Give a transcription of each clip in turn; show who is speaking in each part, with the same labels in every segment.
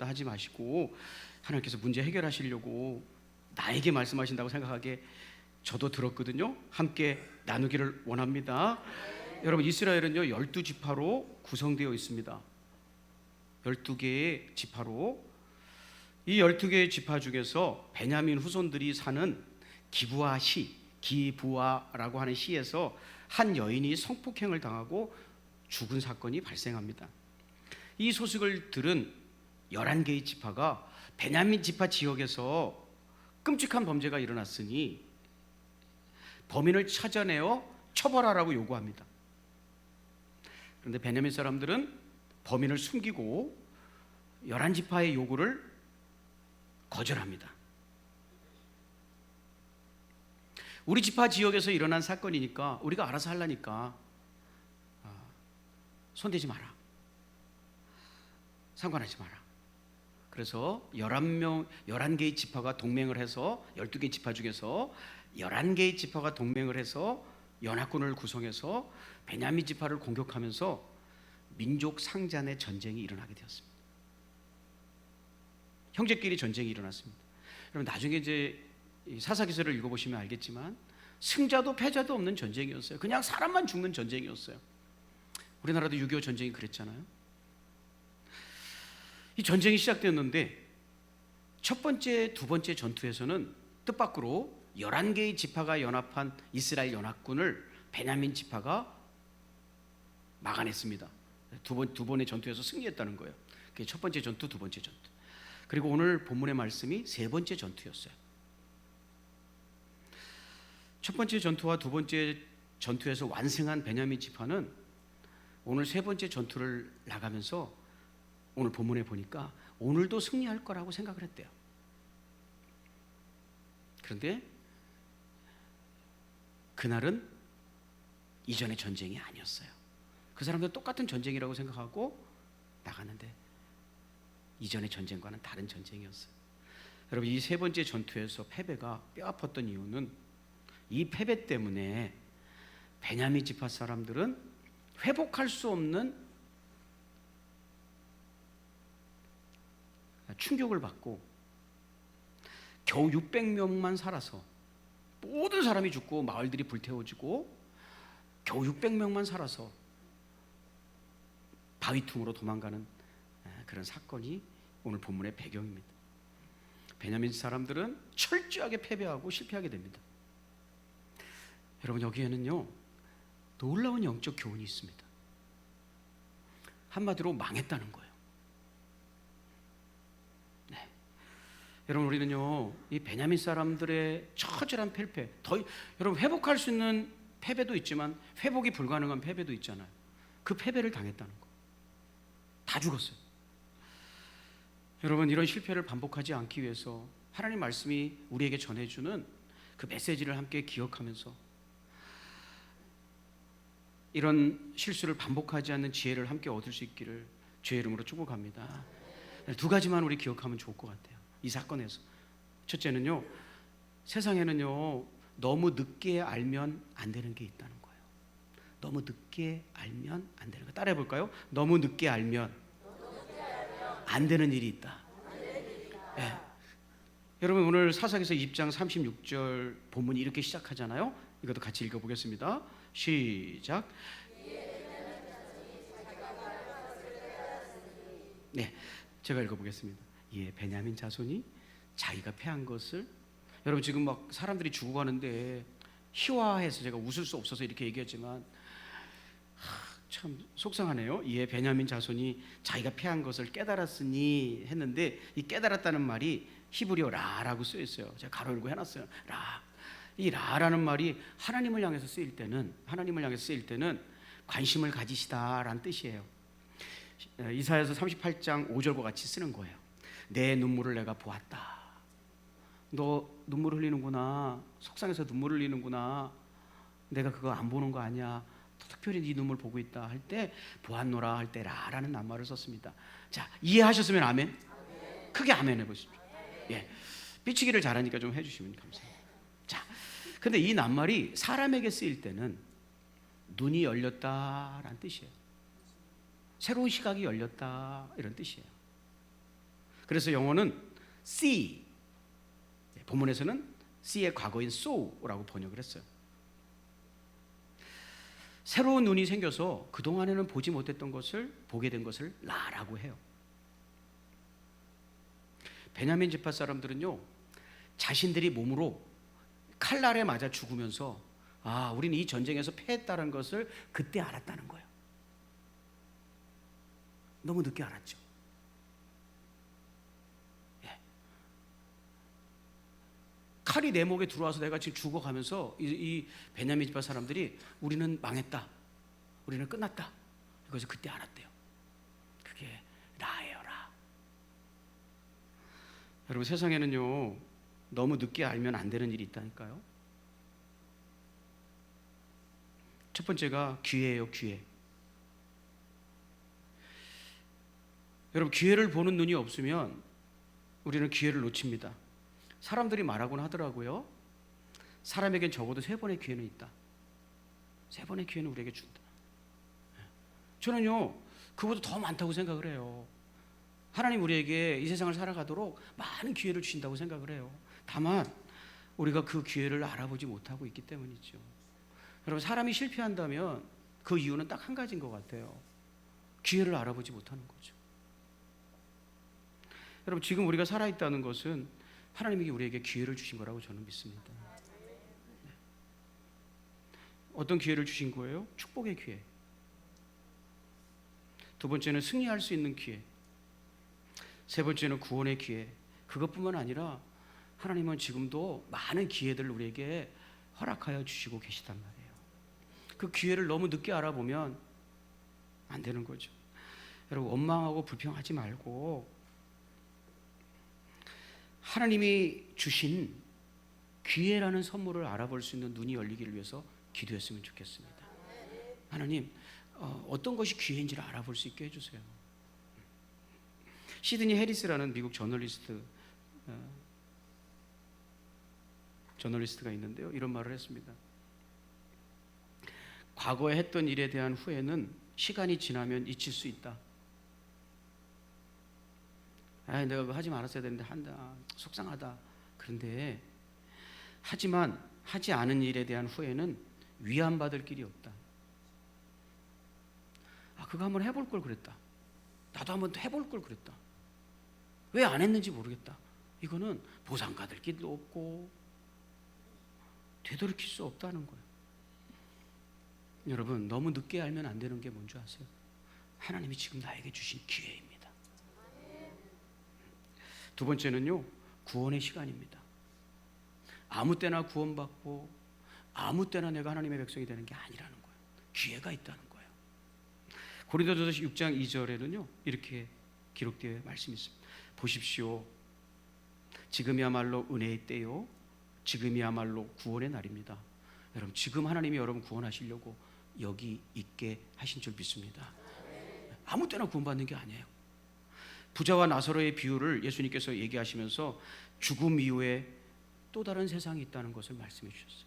Speaker 1: 하지 마시고 하나님께서 문제 해결하시려고 나에게 말씀하신다고 생각하게 저도 들었거든요. 함께 나누기를 원합니다. 여러분, 이스라엘은요 12지파로 구성되어 있습니다. 12개의 지파로. 이 12개의 지파 중에서 베냐민 후손들이 사는 기부아라고 하는 시에서 한 여인이 성폭행을 당하고 죽은 사건이 발생합니다. 이 소식을 들은 11개의 지파가 베냐민 지파 지역에서 끔찍한 범죄가 일어났으니 범인을 찾아내어 처벌하라고 요구합니다. 그런데 베냐민 사람들은 범인을 숨기고 11지파의 요구를 거절합니다. 우리 지파 지역에서 일어난 사건이니까 우리가 알아서 하려니까 손대지 마라, 상관하지 마라. 그래서 11개의 지파가 동맹을 해서 12개 지파 중에서 11개의 지파가 동맹을 해서 연합군을 구성해서 베냐민 지파를 공격하면서 민족 상잔의 전쟁이 일어나게 되었습니다. 형제끼리 전쟁이 일어났습니다. 여러분, 나중에 이제 사사기서를 읽어보시면 알겠지만 승자도 패자도 없는 전쟁이었어요. 그냥 사람만 죽는 전쟁이었어요. 우리나라도 6.25 전쟁이 그랬잖아요. 이 전쟁이 시작되었는데 첫 번째, 두 번째 전투에서는 뜻밖으로 11개의 지파가 연합한 이스라엘 연합군을 베냐민 지파가 막아냈습니다. 두 번의 전투에서 승리했다는 거예요. 그게 첫 번째 전투, 두 번째 전투. 그리고 오늘 본문의 말씀이 세 번째 전투였어요. 첫 번째 전투와 두 번째 전투에서 완승한 베냐민 지파는 오늘 세 번째 전투를 나가면서 오늘 본문에 보니까 오늘도 승리할 거라고 생각을 했대요. 그런데 그날은 이전의 전쟁이 아니었어요. 그 사람들 똑같은 전쟁이라고 생각하고 나갔는데 이전의 전쟁과는 다른 전쟁이었어요. 여러분, 이 세 번째 전투에서 패배가 뼈아팠던 이유는 이 패배 때문에 베냐민 지파 사람들은 회복할 수 없는 충격을 받고 겨우 600명만 살아서, 모든 사람이 죽고 마을들이 불태워지고 겨우 600명만 살아서 바위퉁으로 도망가는 그런 사건이 오늘 본문의 배경입니다. 베냐민 사람들은 철저하게 패배하고 실패하게 됩니다. 여러분, 여기에는요 놀라운 영적 교훈이 있습니다. 한마디로 망했다는 거예요. 네. 여러분, 우리는요 이 베냐민 사람들의 처절한 패배, 여러분, 회복할 수 있는 패배도 있지만 회복이 불가능한 패배도 있잖아요. 그 패배를 당했다는 거. 다 죽었어요. 여러분, 이런 실패를 반복하지 않기 위해서 하나님 말씀이 우리에게 전해주는 그 메시지를 함께 기억하면서 이런 실수를 반복하지 않는 지혜를 함께 얻을 수 있기를 주의 이름으로 축복합니다. 두 가지만 우리 기억하면 좋을 것 같아요. 이 사건에서 첫째는요, 세상에는요 너무 늦게 알면 안 되는 게 있다는 거예요. 너무 늦게 알면 안 되는 거. 따라해 볼까요? 너무 늦게 알면 안 되는 일이 있다. 네. 여러분, 오늘 사사기서 2장 36절 본문이 이렇게 시작하잖아요. 이것도 같이 읽어보겠습니다. 시작. 네, 제가 읽어보겠습니다. 예, 베냐민 자손이 자기가 패한 것을, 여러분 지금 막 사람들이 죽어가는데 희화해서 제가 웃을 수 없어서 이렇게 얘기했지만 참 속상하네요. 예, 베냐민 자손이 자기가 패한 것을 깨달았으니 했는데 이 깨달았다는 말이 히브리어 라라고 쓰여 있어요. 제가 가로 열고 해놨어요. 라. 이 라라는 말이 하나님을 향해서 쓰일 때는 관심을 가지시다라는 뜻이에요. 이사야서 38장 5절과 같이 쓰는 거예요. 내 눈물을 내가 보았다. 너 눈물 흘리는구나. 속상해서 눈물 흘리는구나. 내가 그거 안 보는 거 아니야. 특별히 네 눈물 보고 있다 할 때 보았노라 할 때 라라는 낱말을 썼습니다. 자, 이해하셨으면 아멘. 크게 아멘 해보십시오. 예, 삐치기를 잘하니까 좀 해주시면 감사합니다. 자, 근데 이 낱말이 사람에게 쓰일 때는 눈이 열렸다라는 뜻이에요. 새로운 시각이 열렸다 이런 뜻이에요. 그래서 영어는 see, 본문에서는 see의 과거인 saw라고 번역을 했어요. 새로운 눈이 생겨서 그동안에는 보지 못했던 것을 보게 된 것을 라라고 해요. 베냐민 지파 사람들은요, 자신들이 몸으로 칼날에 맞아 죽으면서 우리는 이 전쟁에서 패했다는 것을 그때 알았다는 거예요. 너무 늦게 알았죠. 칼이 내 목에 들어와서 내가 지금 죽어가면서 이 베냐민 지파 사람들이 우리는 망했다, 우리는 끝났다, 이것을 그때 알았대요. 그게 라예요, 라. 여러분, 세상에는요 너무 늦게 알면 안 되는 일이 있다니까요. 첫 번째가 기회예요, 기회. 여러분, 기회를 보는 눈이 없으면 우리는 기회를 놓칩니다. 사람들이 말하곤 하더라고요. 사람에겐 적어도 3번의 기회는 있다. 3번의 기회는 우리에게 준다. 저는요 그보다 더 많다고 생각을 해요. 하나님 우리에게 이 세상을 살아가도록 많은 기회를 주신다고 생각을 해요. 다만 우리가 그 기회를 알아보지 못하고 있기 때문이죠. 여러분, 사람이 실패한다면 그 이유는 딱 한 가지인 것 같아요. 기회를 알아보지 못하는 거죠. 여러분, 지금 우리가 살아있다는 것은 하나님이 우리에게 기회를 주신 거라고 저는 믿습니다. 어떤 기회를 주신 거예요? 축복의 기회. 두 번째는 승리할 수 있는 기회. 세 번째는 구원의 기회. 그것뿐만 아니라 하나님은 지금도 많은 기회들을 우리에게 허락하여 주시고 계시단 말이에요. 그 기회를 너무 늦게 알아보면 안 되는 거죠. 여러분, 원망하고 불평하지 말고 하나님이 주신 기회라는 선물을 알아볼 수 있는 눈이 열리기를 위해서 기도했으면 좋겠습니다. 하나님, 어떤 것이 기회인지를 알아볼 수 있게 해주세요. 시드니 해리스라는 미국 저널리스트가 있는데요, 이런 말을 했습니다. 과거에 했던 일에 대한 후회는 시간이 지나면 잊힐 수 있다. 내가 그거 하지 말았어야 되는데 한다, 속상하다. 그런데 하지만 하지 않은 일에 대한 후회는 위안받을 길이 없다. 그거 한번 해볼 걸 그랬다. 나도 한번 해볼 걸 그랬다. 왜 안 했는지 모르겠다. 이거는 보상받을 길도 없고 되돌이킬 수 없다는 거예요. 여러분, 너무 늦게 알면 안 되는 게 뭔지 아세요? 하나님이 지금 나에게 주신 기회입니다. 두 번째는요, 구원의 시간입니다. 아무 때나 구원받고 아무 때나 내가 하나님의 백성이 되는 게 아니라는 거예요. 기회가 있다는 거예요. 고린도전서 6장 2절에는요 이렇게 기록되어 말씀이 있습니다. 보십시오, 지금이야말로 은혜의 때요, 지금이야말로 구원의 날입니다. 여러분, 지금 하나님이 여러분 구원하시려고 여기 있게 하신 줄 믿습니다. 아무 때나 구원받는 게 아니에요. 부자와 나사로의 비유를 예수님께서 얘기하시면서 죽음 이후에 또 다른 세상이 있다는 것을 말씀해 주셨어요.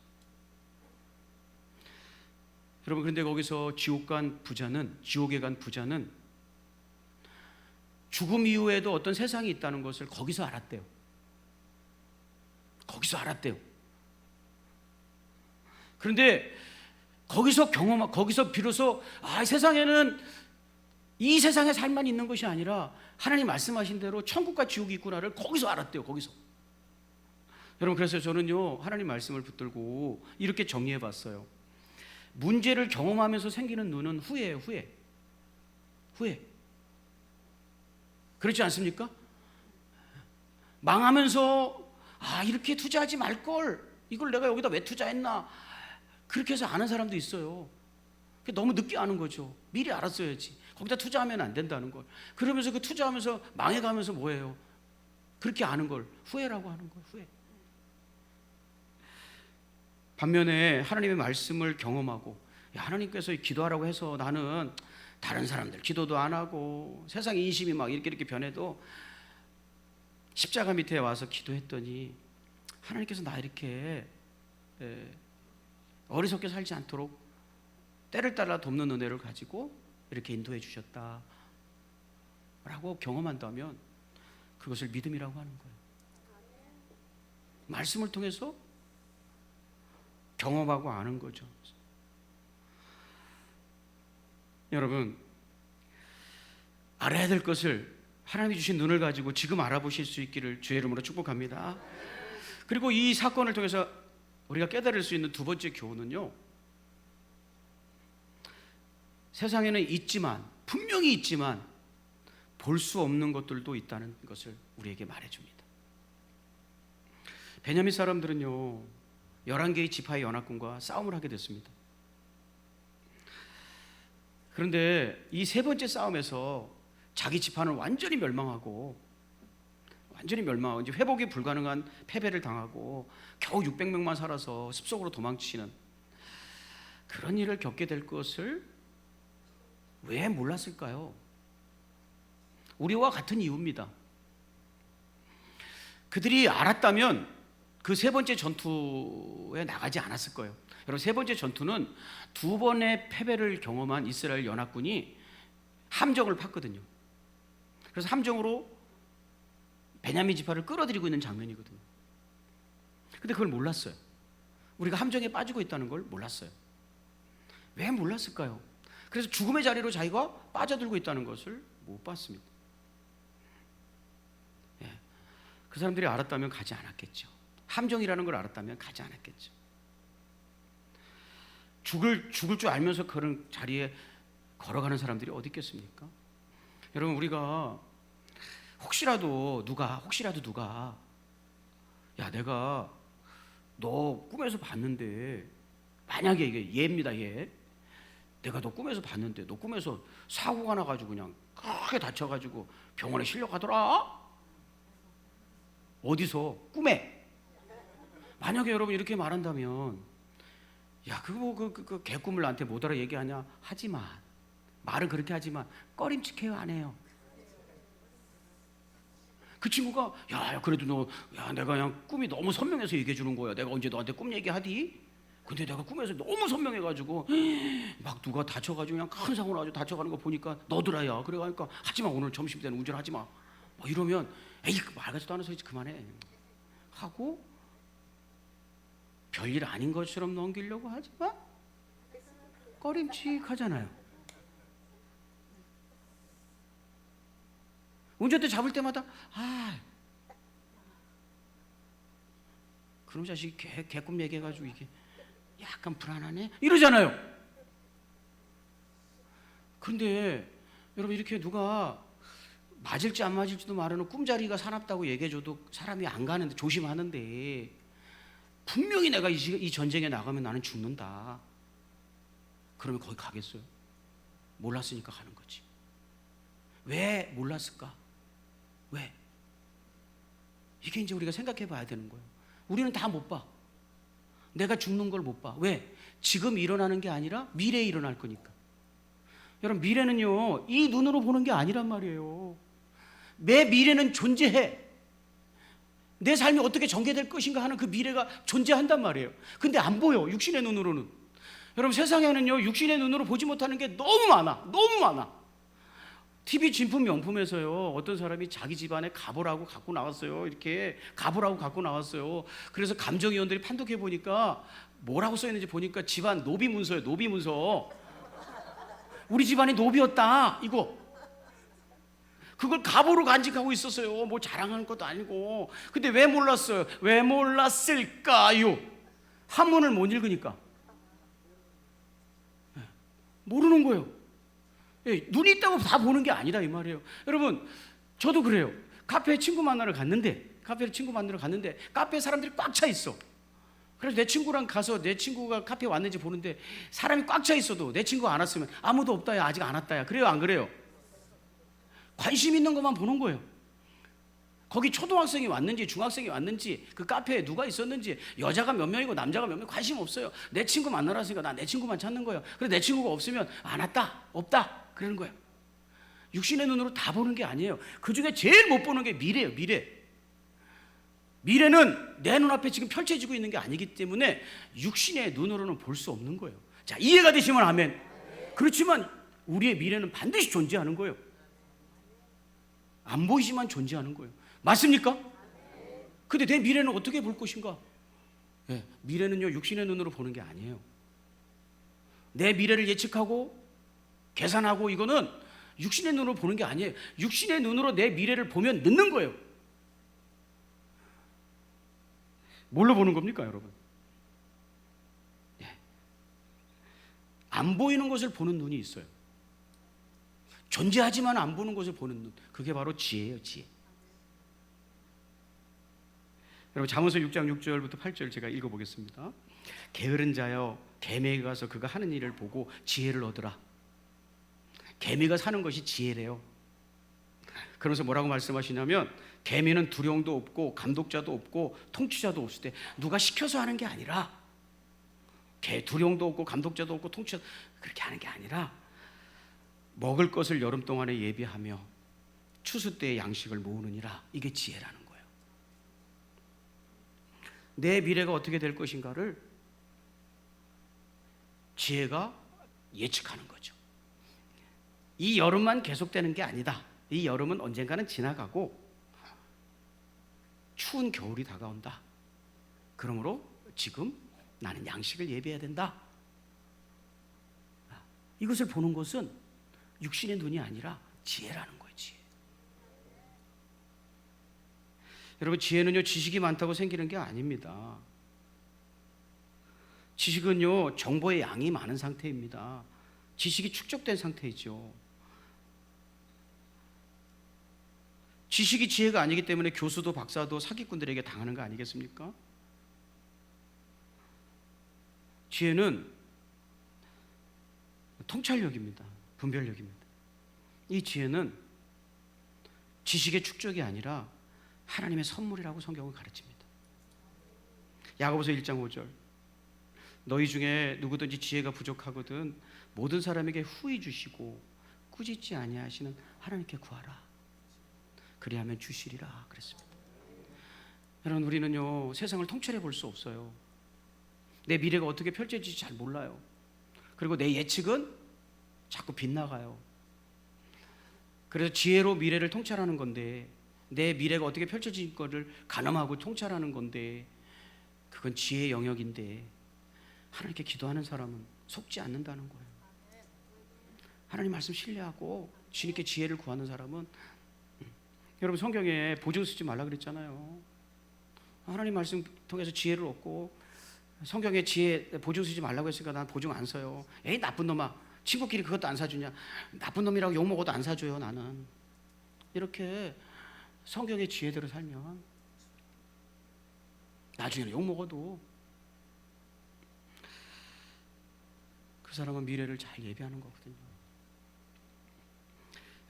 Speaker 1: 여러분, 그런데 거기서 지옥에 간 부자는 죽음 이후에도 어떤 세상이 있다는 것을 거기서 알았대요. 그런데 거기서 비로소 세상에는 이 세상의 삶만 있는 것이 아니라 하나님 말씀하신 대로 천국과 지옥이 있구나를 거기서 알았대요. 거기서. 여러분, 그래서 저는요 하나님 말씀을 붙들고 이렇게 정리해 봤어요. 문제를 경험하면서 생기는 눈은 후회예요. 후회. 그렇지 않습니까? 망하면서 이렇게 투자하지 말걸, 이걸 내가 여기다 왜 투자했나, 그렇게 해서 아는 사람도 있어요. 너무 늦게 아는 거죠. 미리 알았어야지. 거기다 투자하면 안 된다는 걸. 그러면서 그 투자하면서 망해가면서 뭐예요? 그렇게 아는 걸 후회라고 하는 거예요. 후회. 반면에 하나님의 말씀을 경험하고, 하나님께서 기도하라고 해서 나는 다른 사람들 기도도 안 하고 세상의 인심이 막 이렇게 변해도 십자가 밑에 와서 기도했더니 하나님께서 나 이렇게 어리석게 살지 않도록 때를 따라 돕는 은혜를 가지고 이렇게 인도해 주셨다 라고 경험한다면 그것을 믿음이라고 하는 거예요. 말씀을 통해서 경험하고 아는 거죠. 여러분, 알아야 될 것을 하나님이 주신 눈을 가지고 지금 알아보실 수 있기를 주의 이름으로 축복합니다. 그리고 이 사건을 통해서 우리가 깨달을 수 있는 두 번째 교훈은요, 세상에는 있지만, 분명히 있지만 볼 수 없는 것들도 있다는 것을 우리에게 말해줍니다. 베냐민 사람들은요 11개의 지파의 연합군과 싸움을 하게 됐습니다. 그런데 이 세 번째 싸움에서 자기 지파는 완전히 멸망하고 이제 회복이 불가능한 패배를 당하고 겨우 600명만 살아서 습속으로 도망치는 그런 일을 겪게 될 것을 왜 몰랐을까요? 우리와 같은 이유입니다. 그들이 알았다면 그 세 번째 전투에 나가지 않았을 거예요. 여러분, 세 번째 전투는 두 번의 패배를 경험한 이스라엘 연합군이 함정을 팠거든요. 그래서 함정으로 베냐민 지파를 끌어들이고 있는 장면이거든요. 근데 그걸 몰랐어요. 우리가 함정에 빠지고 있다는 걸 몰랐어요. 왜 몰랐을까요? 그래서 죽음의 자리로 자기가 빠져들고 있다는 것을 못 봤습니다. 그 사람들이 알았다면 가지 않았겠죠. 함정이라는 걸 알았다면 가지 않았겠죠. 죽을 줄 알면서 그런 자리에 걸어가는 사람들이 어디 있겠습니까? 여러분, 우리가 혹시라도 누가 야, 내가 너 꿈에서 봤는데, 만약에 이게 예입니다, 예. 내가 너 꿈에서 봤는데 너 꿈에서 사고가 나가지고 그냥 크게 다쳐가지고 병원에 실려가더라. 어디서? 꿈에. 만약에 여러분 이렇게 말한다면, 야, 그 개꿈을 나한테 못 알아 얘기하냐? 하지만, 말은 그렇게 하지만 꺼림칙해요, 안 해요? 그 친구가 야, 그래도 내가 그냥 꿈이 너무 선명해서 얘기해 주는 거야. 내가 언제 너한테 꿈 얘기하디? 근데 내가 꿈에서 너무 선명해가지고 막 누가 다쳐가지고 그냥 큰 사고 나가지고 다쳐가는 거 보니까 너더라야. 그래가니까 하지마, 오늘 점심 때는 운전하지마. 뭐 이러면 에이, 말 같지도 않은 소리 그만해 하고 별일 아닌 것처럼 넘기려고 하지만 꺼림칙하잖아요. 운전대 잡을 때마다 그럼 자식이 개꿈 얘기해가지고 이게 약간 불안하네 이러잖아요. 그런데 여러분, 이렇게 누가 맞을지 안 맞을지도 모르는 꿈자리가 사납다고 얘기해줘도 사람이 안 가는데, 조심하는데, 분명히 내가 이 전쟁에 나가면 나는 죽는다. 그러면 거기 가겠어요? 몰랐으니까 가는 거지. 왜 몰랐을까? 왜? 이게 이제 우리가 생각해 봐야 되는 거예요. 우리는 다 못 봐. 내가 죽는 걸 못 봐. 왜? 지금 일어나는 게 아니라 미래에 일어날 거니까. 여러분, 미래는요 이 눈으로 보는 게 아니란 말이에요. 내 미래는 존재해. 내 삶이 어떻게 전개될 것인가 하는 그 미래가 존재한단 말이에요. 근데 안 보여, 육신의 눈으로는. 여러분, 세상에는요 육신의 눈으로 보지 못하는 게 너무 많아. TV 진품 명품에서요 어떤 사람이 자기 집안에 가보라고 갖고 나왔어요. 이렇게 가보라고 갖고 나왔어요. 그래서 감정위원들이 판독해 보니까 뭐라고 써 있는지 보니까 집안 노비 문서예요. 노비 문서. 우리 집안이 노비였다, 이거. 그걸 가보로 간직하고 있었어요. 뭐 자랑하는 것도 아니고. 근데 왜 몰랐어요? 왜 몰랐을까요? 한문을 못 읽으니까. 모르는 거예요. 눈이 있다고 다 보는 게 아니라 이 말이에요. 여러분, 저도 그래요. 카페에 친구 만나러 갔는데 카페에 사람들이 꽉 차 있어. 그래서 내 친구랑 가서 내 친구가 카페에 왔는지 보는데 사람이 꽉 차 있어도 내 친구가 안 왔으면 아무도 없다야, 아직 안 왔다야. 그래요, 안 그래요? 관심 있는 것만 보는 거예요. 거기 초등학생이 왔는지 중학생이 왔는지, 그 카페에 누가 있었는지, 여자가 몇 명이고 남자가 몇 명, 관심 없어요. 내 친구 만나러 왔으니까 나 내 친구만 찾는 거예요. 그래서 내 친구가 없으면 안 왔다, 없다 그러는 거예요. 육신의 눈으로 다 보는 게 아니에요. 그 중에 제일 못 보는 게 미래예요. 미래는 내 눈앞에 지금 펼쳐지고 있는 게 아니기 때문에 육신의 눈으로는 볼 수 없는 거예요. 자, 이해가 되시면 아멘. 그렇지만 우리의 미래는 반드시 존재하는 거예요. 안 보이지만 존재하는 거예요. 맞습니까? 근데 내 미래는 어떻게 볼 것인가? 네, 미래는요 육신의 눈으로 보는 게 아니에요. 내 미래를 예측하고 계산하고 이거는 육신의 눈으로 보는 게 아니에요. 육신의 눈으로 내 미래를 보면 늦는 거예요. 뭘로 보는 겁니까, 여러분? 네. 안 보이는 것을 보는 눈이 있어요. 존재하지만 안 보는 것을 보는 눈. 그게 바로 지혜예요, 지혜. 여러분 잠언서 6장 6절부터 8절 제가 읽어보겠습니다. 게으른 자여 개미에게 가서 그가 하는 일을 보고 지혜를 얻으라. 개미가 사는 것이 지혜래요. 그러면서 뭐라고 말씀하시냐면 개미는 두령도 없고 감독자도 없고 통치자도 없을 때 누가 시켜서 하는 게 아니라 두령도 없고 감독자도 없고 통치자 그렇게 하는 게 아니라 먹을 것을 여름 동안에 예비하며 추수 때의 양식을 모으느니라. 이게 지혜라는 거예요. 내 미래가 어떻게 될 것인가를 지혜가 예측하는 거죠. 이 여름만 계속되는 게 아니다. 이 여름은 언젠가는 지나가고 추운 겨울이 다가온다. 그러므로 지금 나는 양식을 예비해야 된다. 이것을 보는 것은 육신의 눈이 아니라 지혜라는 거예요. 지혜. 여러분 지혜는요 지식이 많다고 생기는 게 아닙니다. 지식은요 정보의 양이 많은 상태입니다. 지식이 축적된 상태이죠. 지식이 지혜가 아니기 때문에 교수도 박사도 사기꾼들에게 당하는 거 아니겠습니까? 지혜는 통찰력입니다. 분별력입니다. 이 지혜는 지식의 축적이 아니라 하나님의 선물이라고 성경은 가르칩니다. 야고보서 1장 5절 너희 중에 누구든지 지혜가 부족하거든 모든 사람에게 후히 주시고 꾸짖지 아니하시는 하나님께 구하라. 그리하면 주시리라 그랬습니다. 여러분 우리는요 세상을 통찰해 볼 수 없어요. 내 미래가 어떻게 펼쳐질지 잘 몰라요. 그리고 내 예측은 자꾸 빗나가요. 그래서 지혜로 미래를 통찰하는 건데 내 미래가 어떻게 펼쳐질 거를 가늠하고 통찰하는 건데 그건 지혜의 영역인데 하나님께 기도하는 사람은 속지 않는다는 거예요. 하나님 말씀 신뢰하고 주님께 지혜를 구하는 사람은 여러분 성경에 보증 쓰지 말라 그랬잖아요. 하나님 말씀 통해서 지혜를 얻고 성경에 지혜 보증 쓰지 말라고 했으니까 난 보증 안 써요. 에이 나쁜 놈아 친구끼리 그것도 안 사주냐. 나쁜 놈이라고 욕먹어도 안 사줘요 나는. 이렇게 성경의 지혜대로 살면 나중에는 욕먹어도 그 사람은 미래를 잘 예비하는 거거든요.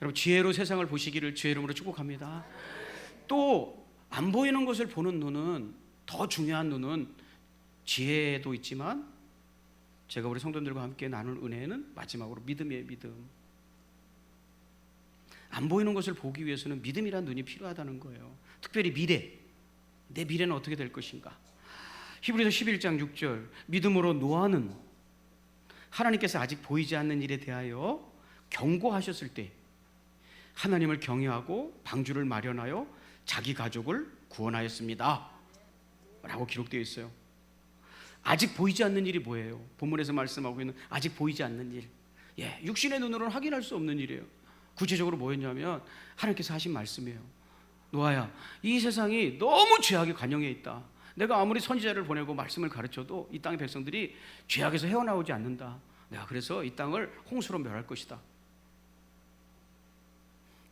Speaker 1: 여러분 지혜로 세상을 보시기를 주의 이름으로 축복합니다. 또 안 보이는 것을 보는 눈은 더 중요한 눈은 지혜도 있지만 제가 우리 성도님들과 함께 나눌 은혜는 마지막으로 믿음이에요. 믿음. 안 보이는 것을 보기 위해서는 믿음이란 눈이 필요하다는 거예요. 특별히 미래. 내 미래는 어떻게 될 것인가. 히브리서 11장 6절 믿음으로 노아는 하나님께서 아직 보이지 않는 일에 대하여 경고하셨을 때 하나님을 경외하고 방주를 마련하여 자기 가족을 구원하였습니다 라고 기록되어 있어요. 아직 보이지 않는 일이 뭐예요? 본문에서 말씀하고 있는 아직 보이지 않는 일. 육신의 눈으로는 확인할 수 없는 일이에요. 구체적으로 뭐였냐면 하나님께서 하신 말씀이에요. 노아야, 이 세상이 너무 죄악에 관영해 있다. 내가 아무리 선지자를 보내고 말씀을 가르쳐도 이 땅의 백성들이 죄악에서 헤어나오지 않는다. 내가 그래서 이 땅을 홍수로 멸할 것이다.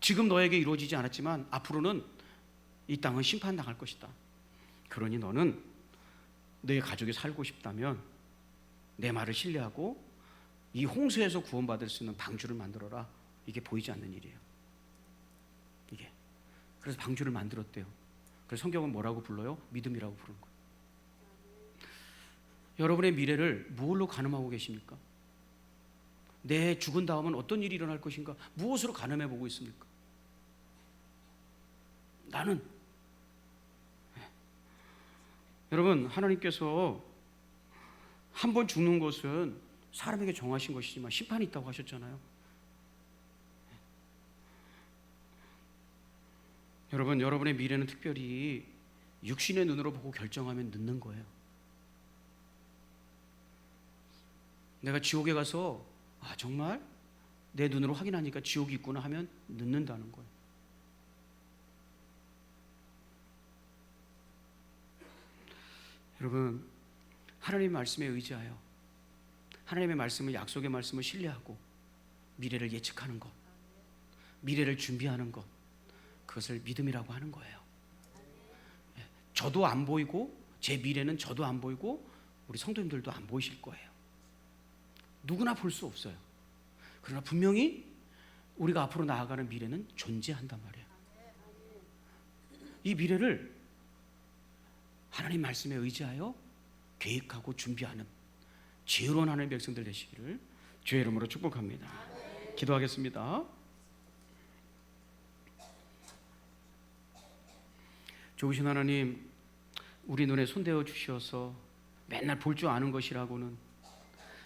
Speaker 1: 지금 너에게 이루어지지 않았지만 앞으로는 이 땅은 심판당할 것이다. 그러니 너는 너의 가족이 살고 싶다면 내 말을 신뢰하고 이 홍수에서 구원받을 수 있는 방주를 만들어라. 이게 보이지 않는 일이에요. 이게. 그래서 방주를 만들었대요. 그래서 성경은 뭐라고 불러요? 믿음이라고 부르는 거예요. 여러분의 미래를 무엇으로 가늠하고 계십니까? 내 죽은 다음은 어떤 일이 일어날 것인가? 무엇으로 가늠해 보고 있습니까? 나는 여러분 하나님께서 한 번 죽는 것은 사람에게 정하신 것이지만 심판이 있다고 하셨잖아요. 여러분, 여러분의 미래는 특별히 육신의 눈으로 보고 결정하면 늦는 거예요. 내가 지옥에 가서 정말 내 눈으로 확인하니까 지옥이 있구나 하면 늦는다는 거예요. 여러분, 하나님의 말씀에 의지하여 하나님의 말씀을, 약속의 말씀을 신뢰하고 미래를 예측하는 것, 미래를 준비하는 것, 그것을 믿음이라고 하는 거예요. 저도 안 보이고, 제 미래는 저도 안 보이고 우리 성도님들도 안 보이실 거예요. 누구나 볼 수 없어요. 그러나 분명히 우리가 앞으로 나아가는 미래는 존재한단 말이에요. 이 미래를 하나님 말씀에 의지하여 계획하고 준비하는 지혜로운 하나님의 백성들 되시기를 주의 이름으로 축복합니다. 기도하겠습니다. 좋으신 하나님, 우리 눈에 손대어 주셔서 맨날 볼 줄 아는 것이라고는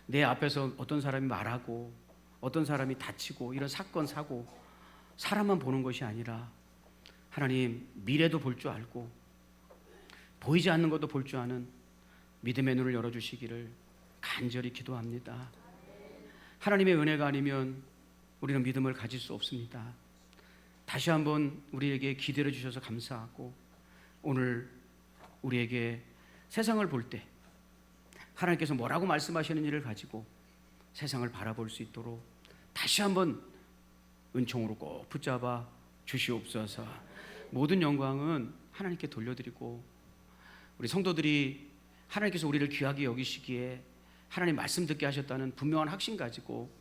Speaker 1: 내 앞에서 어떤 사람이 말하고 어떤 사람이 다치고 이런 사건 사고 사람만 보는 것이 아니라 하나님, 미래도 볼 줄 알고 보이지 않는 것도 볼 줄 아는 믿음의 눈을 열어주시기를 간절히 기도합니다. 하나님의 은혜가 아니면 우리는 믿음을 가질 수 없습니다. 다시 한번 우리에게 기대를 주셔서 감사하고, 오늘 우리에게 세상을 볼 때 하나님께서 뭐라고 말씀하시는 일을 가지고 세상을 바라볼 수 있도록 다시 한번 은총으로 꼭 붙잡아 주시옵소서. 모든 영광은 하나님께 돌려드리고, 우리 성도들이 하나님께서 우리를 귀하게 여기시기에 하나님 말씀 듣게 하셨다는 분명한 확신 가지고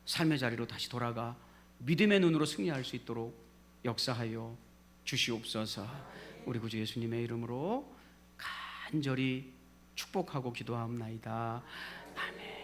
Speaker 1: 삶의 자리로 다시 돌아가 믿음의 눈으로 승리할 수 있도록 역사하여 주시옵소서. 우리 구주 예수님의 이름으로 간절히 축복하고 기도하옵나이다. 아멘.